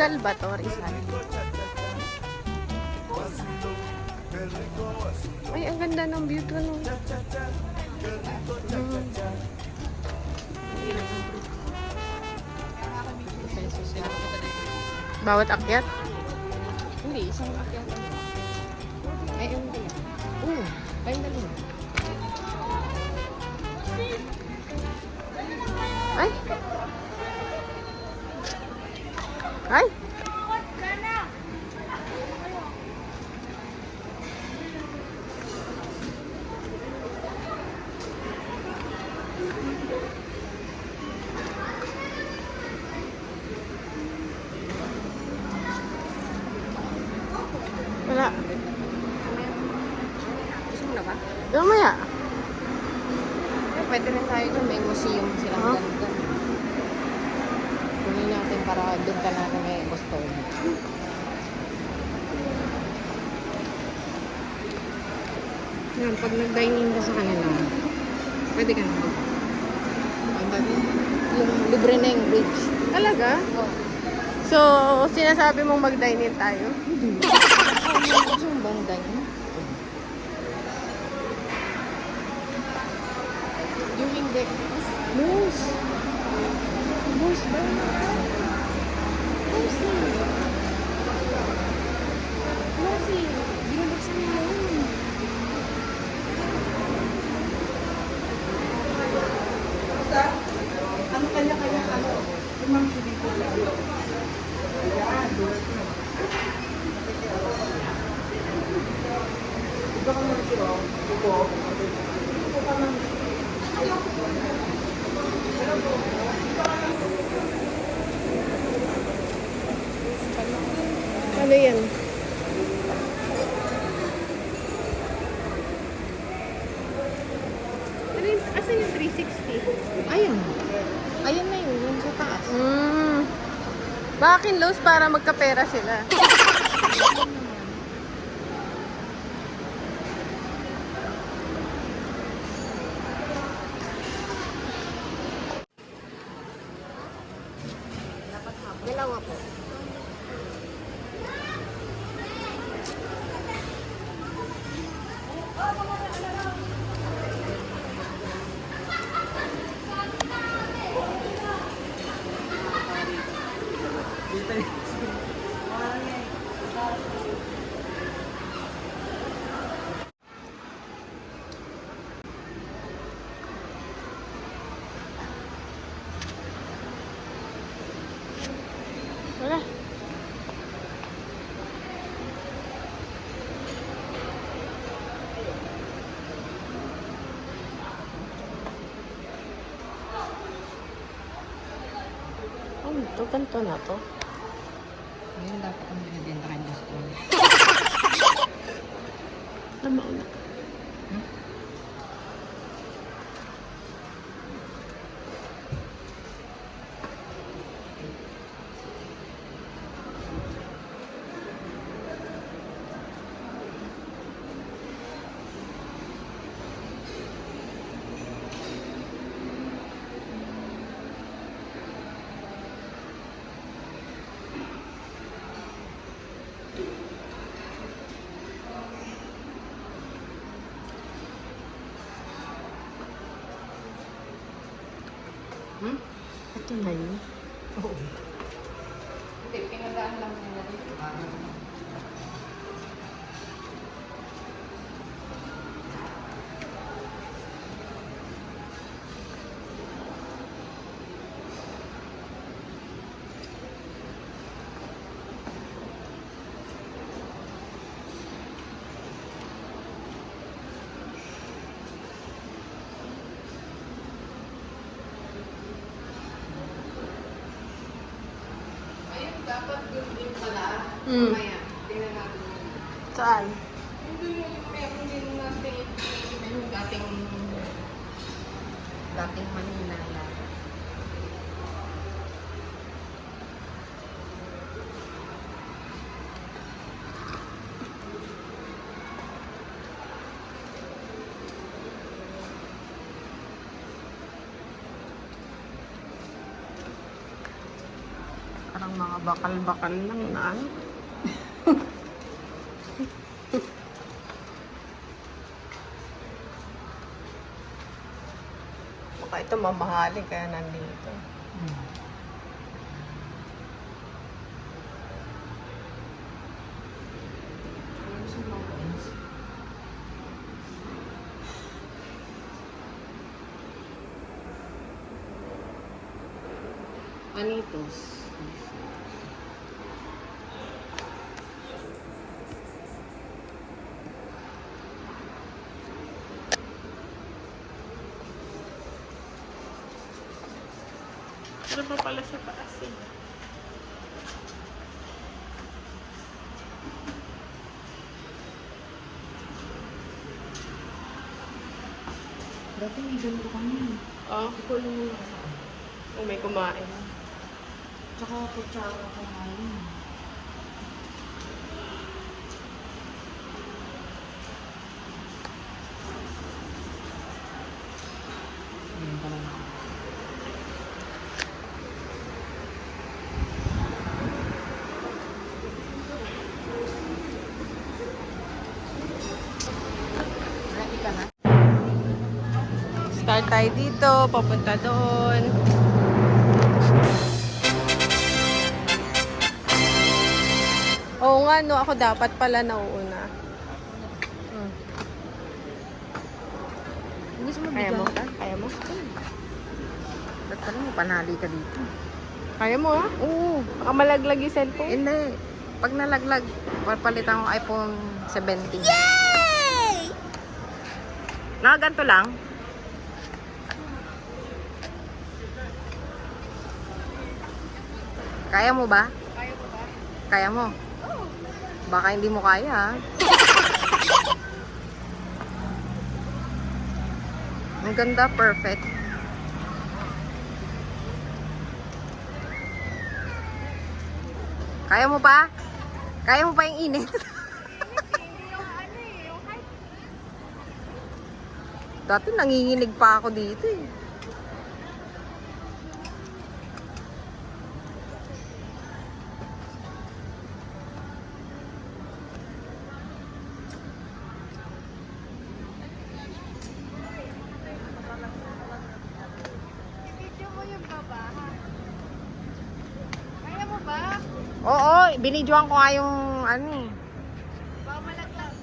Rizal ba to? Rizal. Ay, ang ganda ng view to, no? Bawat akyat? Hindi, isang akyat. Ay, ewan ko lang. Ay, dalawa. Ay! Ay! Wala. Gusto mo na ba? Mamaya. Pwede rin tayo dyan. May museum silang ganito. Kunin natin para doon ka natin may gusto. Yan, pag nag-dine-in ka sa kanila, pwede ka na mag- yung libre na yung bridge. Talaga? Oh. So, sinasabi mong mag-dine-in tayo? Gusto mo bang dine? During breakfast? Moose. Moose ba? Moose eh. Moose eh. Binubuksan mo yun. Ano kanya-kanya ano? Limang siling po lang. Yan, dulat na. Ito ka naman siya, upo. Upo ka naman. Ano yan? Ano yun? Asan yung 360? Ayan. Ayan na yun. Yung sa taas. Bakin lows para magkapera sila. Dalawa po. Wala. Ano to? Ganito na to? Ngayon dapat ang binibenta kay gusto. Ano mauna? Ito na yun. Hindi, pinadaan lang nila dito. Dapat doon din pala. Mamaya, tingnan natin. Saan? Yung meron din natin yung dating Manila yan. Parang mga Bakal-bakal lang na ano. Baka ito mamahalin kaya nandito. Anitos. Ano pa pala sa taas eh? Dati may ganito kami. Oh, Ikaw lang yung nakasaan. may kumain. Tsaka kutsara ko ngayon. Ayan pa lang. Ready ka na? Start tayo dito, papunta doon. Oo nga, no, ako dapat pala nauuna. Gusto mo Kaya mo? bigyan? Kaya mo? Ba't pala mo panali ka dito? Kaya mo, ha? Oo. Baka malaglag yung cellphone. Hindi. Pag nalaglag, papalitan ko iPhone 17. Yay! Nakaganto lang? Kaya mo ba? Kaya mo? Baka hindi mo kaya, ha? Ang ganda, perfect. Kaya mo pa? Kaya mo pa yung init? Dati nanginginig pa ako dito eh. Video mo yung baba, ha? Kaya mo ba? Oo, binidyoan ko nga yung ano eh. Baka malaglag.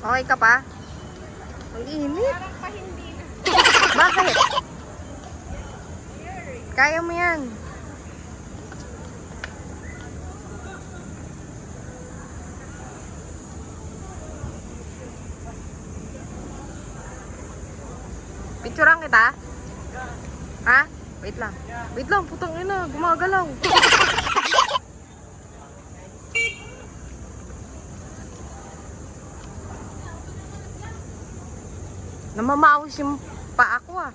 Okay ka pa? Ang init. Parang pa hindi na. Bakit? Kaya mo yan. Picturean kita? Ha? Wait lang. Wait lang, putang ina. Gumagalaw. Namamawis yung paa ko ah.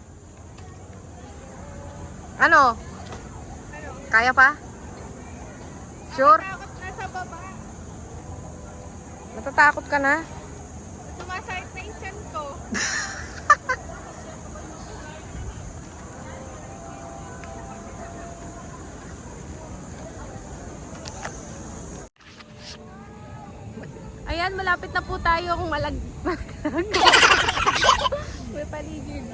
Ano? Kaya pa? Sure? Takot na sa baba. Natatakot ka na? Sumasakit na yung chan ko. Ayan, malapit na po tayo kung may paligid.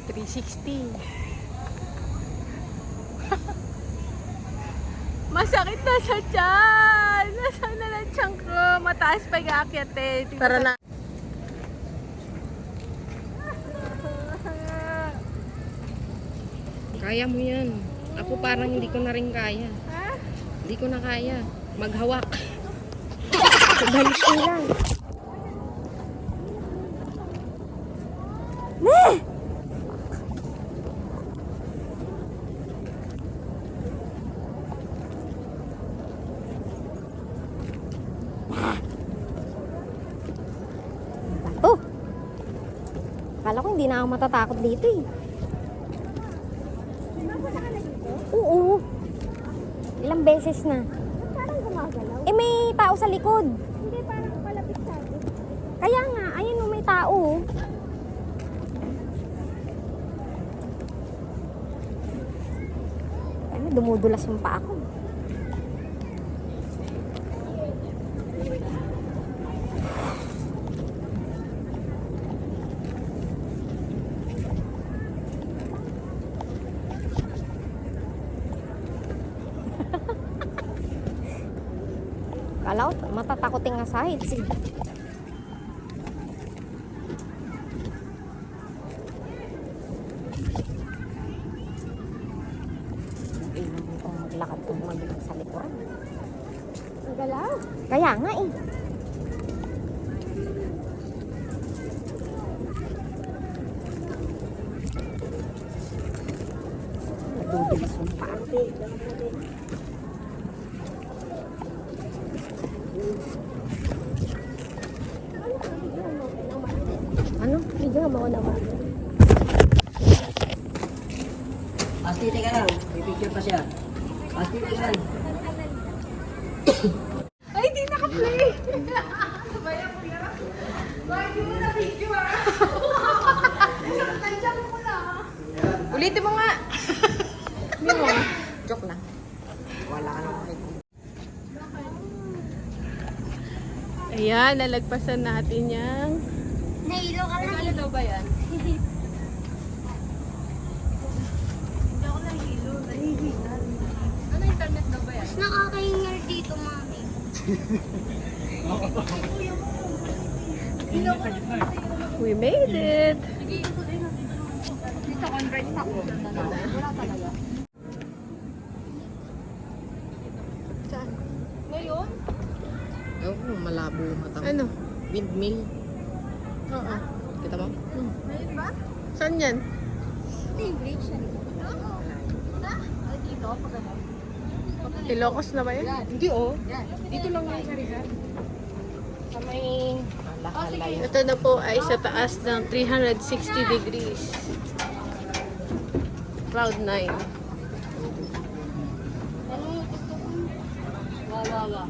360. Masakit na sa tiyan. Nasaan na lang tiyan ko? Mataas pa yung aakyat eh. Tara na. Kaya mo yan. Ako parang hindi ko na rin kaya. Ha? Hindi ko na kaya. Maghawak. Balik ko lang. Oh! Akala ko hindi na ako matatakot dito eh. Oo. Ilang beses na. Parang gumagalaw. Eh may tao sa likod. Hindi, parang palapit sa Kaya nga, ayun o, may tao. Ano, dumudulas yung paa ko. Kala ko, matatakotin nga sa heights eh. Tingnan ko maglakad kung maglakad sa likuran. Ang galaw. Kaya nga eh. Nadudulas yung paa. Ano? Video mo naman. Pastite ka lang. May picture pa siya. Pastite ka lang. Ay, di naka-play. Ulitin mo nga. Hindi mo. Joke lang. Wala ka naman. Ayan, nalagpasan natin yung... Nahilo ka lang. Ano daw ba yan? Ano internet daw ba yan? Mas nakakahingal dito, mami. We made it! Dito convert ako. Wala talaga. Saan? Ngayon? Ewan ko, malabo mata mo. Ano? Windmill. Oo. Kita mo? Ngayon ba? Saan yan? English. Dito, pag ano. Ilocos na ba yan? Hindi oh. Dito lang yan sa Rizal. Sa may... Halay. Ito na po ay sa taas ng 360 degrees. Cloud 9. Wawawa.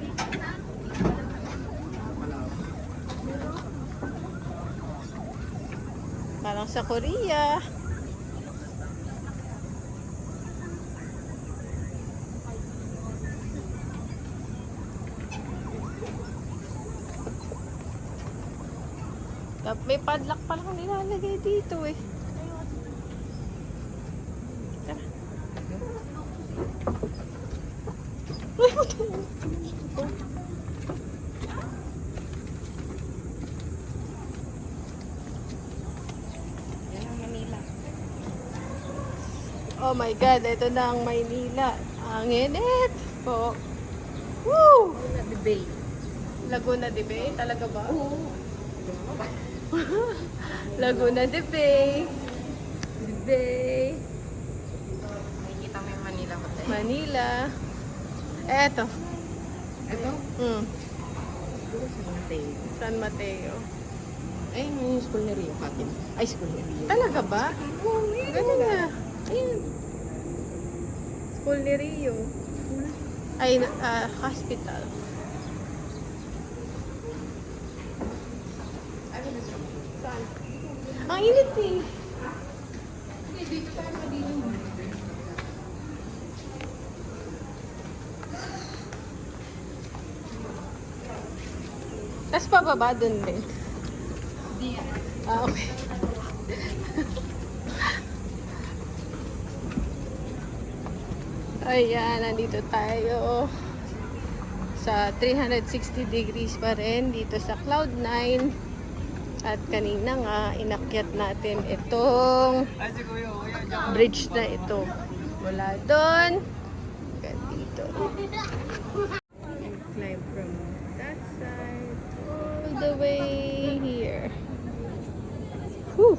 Parang sa Korea. May padlock pa lang nilalagay dito eh. Tara. Yan ang Manila. Oh my God, ito na ang Maynila. Ang init po. Woo! Laguna de Bay. Laguna de Bay? Talaga ba? Oo. Laguna de Bay. De Bay. Nakikita mo yung Manila Hotel. Manila. Eto. Ito? Siguro sa Mateo. San Mateo. Ay, may school ni Rio Fatima. Ay, school ni Rio. Talaga ba? Ganun na. Ayun. School ni Rio. Ay, hospital. Saan? Ang init eh. Tapos pababa dun din. Ah, okay. Ayan, nandito tayo sa 360 degrees pa rin dito sa Cloud9. At kanina nga, inakyat natin itong bridge na ito. Mula doon, hanggang dito. Climb from that side all the way here. Whew.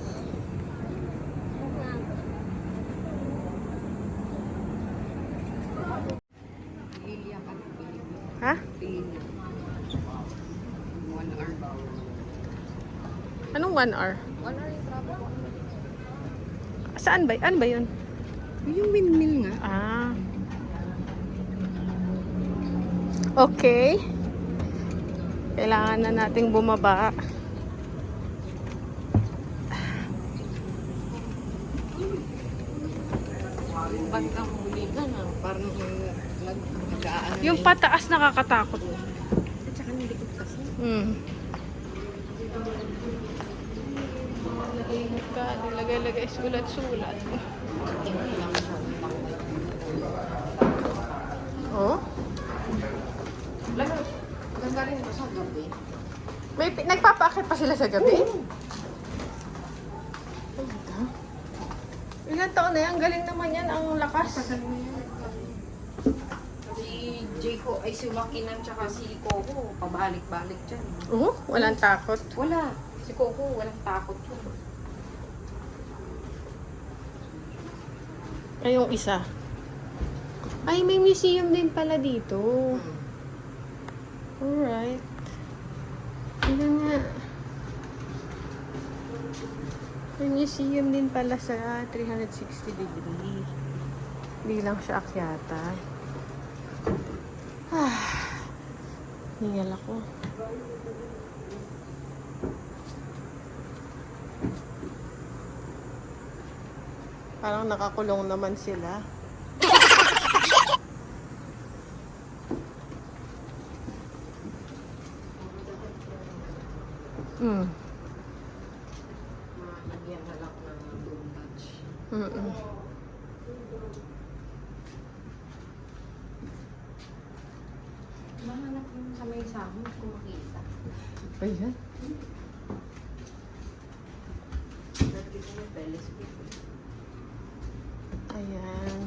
Lilia ka. Ha? Lilia. 1 hour. Anong 1 hour? 1 hour yung travel ko. Saan ba? Ano ba yun? Yung windmill nga. Ah. Okay. Kailangan na nating bumaba. Bandang huli na lang. Parang nag-aano. Yung pataas nakakatakot. At saka nilikot kasi. Ingat ka. Nilagay-lagay sulat-sulat. Oh? Ganda rin ito sa gabi. May nagpapaakit pa sila sa gabi? Ilan taon na yan? Galing naman yan. Ang lakas. Si Jayco, ay si Makinan, tsaka si Coco, pabalik-balik dyan. Oh, walang takot. Wala. Si Coco, walang takot yun. Ay, yung isa. Ay, may museum din pala dito. Alright. Ano nga. May museum din pala sa 360 degree. Hindi lang siya akyata. Hingal ako. Parang nakakulong naman sila. Lagyan na lang ng room touch. Mahanap yung sa may sahod kung makita. Ba yan? Lagyan mo yung telescope. Ayan.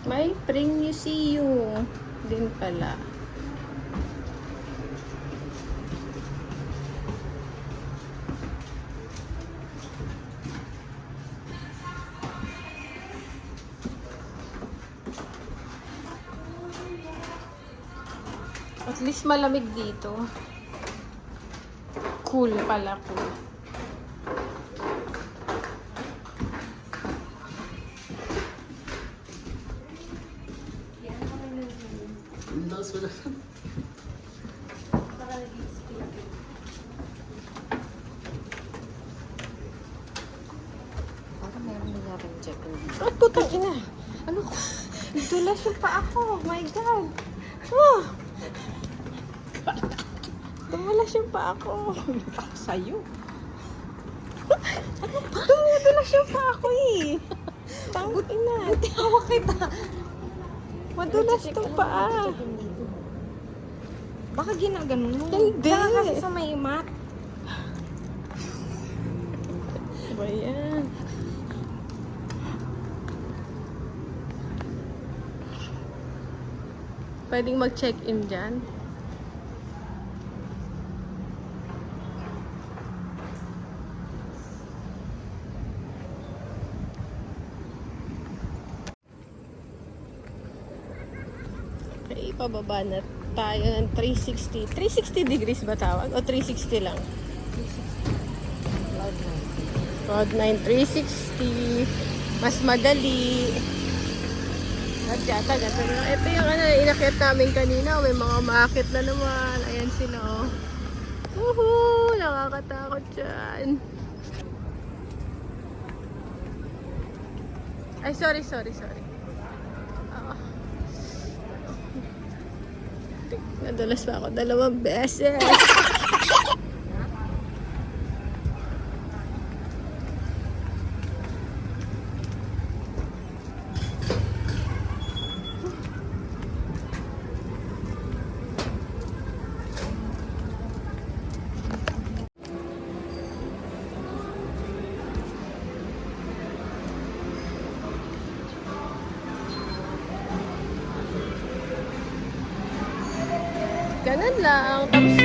May Spring Museum din pala. At least malamig dito. Cool pala, cool. Parang meron na natin check in. Ay, putang ina. Ano ko? Dulas yung pa ako. My God. Oh. Dumulas yung pa ako. Ako sa'yo. Dumulas yung pa ako eh. Tangot ina. Hawak kita. Madulas itong paa. Baka ginaganon mo. Hindi. Baka kasi sa may mat. Ba yan? Pwedeng mag-check-in dyan. Okay, pababa na tayo ng 360. 360 degrees ba tawag? O 360 lang? Cloud9 360. Mas madali. At yata, ganito na. Ito yung inakyat namin kanina. May mga maakit na naman. Ayan sila, oh. Woohoo! Nakakatakot dyan. Ay, sorry. Nadalas pa ako 2 beses. Ganun lang. Tapos